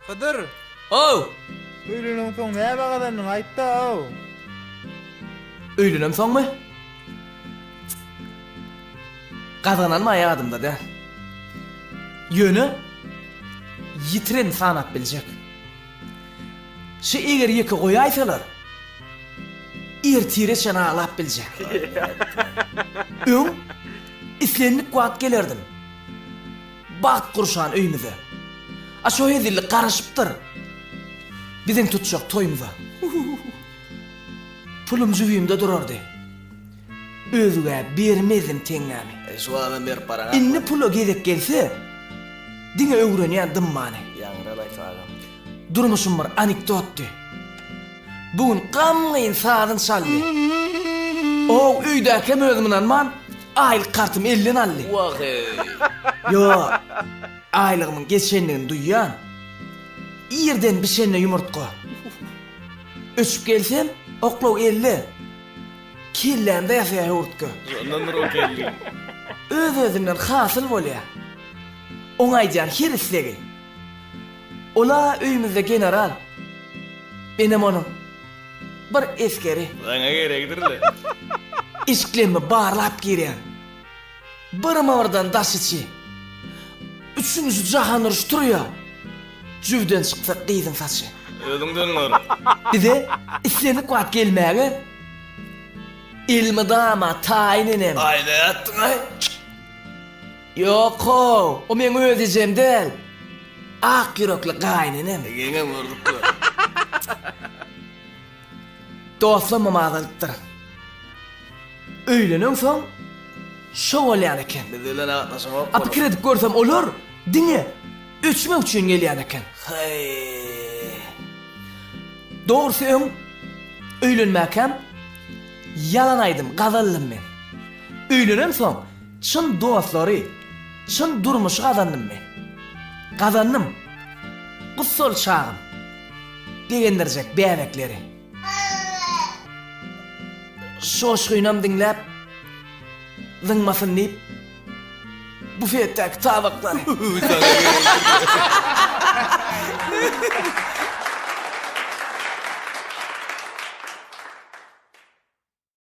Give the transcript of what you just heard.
Hıdır. Ow! Öýlenem soň näme gadarnyň aýtda o. Öýlenem soňmy? Gazananma ýadymda da. Ýöne ýitiren sanap biljek. Şu eger ýeke goýaýsalar ertire şana alap biljek. Öň islenip guat gelerdim. Bat kurşan öýümüze. A şo hezillik garaşypdyr. Biziň tutjak toýumyza. Pulum jübüýümde durardy. Özüge bermezdim teňňämi. Şu adam ber para. Inni pulo gezek gelse, diňe öwrenýän dymmany. Ýaňralay sagam. Durmuşum bir anekdotdy. Bugün gamgyn saadyn çaldy. O öýdäki özümden man aýlyk kartym 50 aldy. Wahy. Yo, aýlygymyň geçenligini duýýan. Ýerden bir şeňle ýumurtga. Öçüp gelsem, oklaw 50. Killämde ýaşaýar ýurtga. Ondan ro geldi. Öz-özünden hasyl bolýar. Oňaýjan her islegi. Ola öýümizde general. Benim onun bir eskeri. Sana gerekdirle. İşklemmi barlap giren. Bir mavardan daşıçı. Üçüncü jahan uruş duruyor. Cüvden çıksa kıyızın saçı. Özüňden gör. Bize islenip kuat gelmäge. İlmi dama tayininem. Aýda ýatdyň ay. Yok o men özeceğim del. Ak yürekli gayninem. Gene gördük. Dostum mamazalıktır. Öýlenen soň şo bolýan eken. Bizilen atnaşyň ok. Apy kredip görsem olur, diňe öçmek üçin gelýän eken. Hay. Doğrusu öň öýlenmäkem yalan aýdym, gazallym men. Öýlenem soň çyn dostlary, çyn durmuş gazandym men. Gazandym. Bu sol çağım. Degendirjek bärekleri. Şoşgynam dinläp zıngmasyn diýip bufetdäki tabaklary.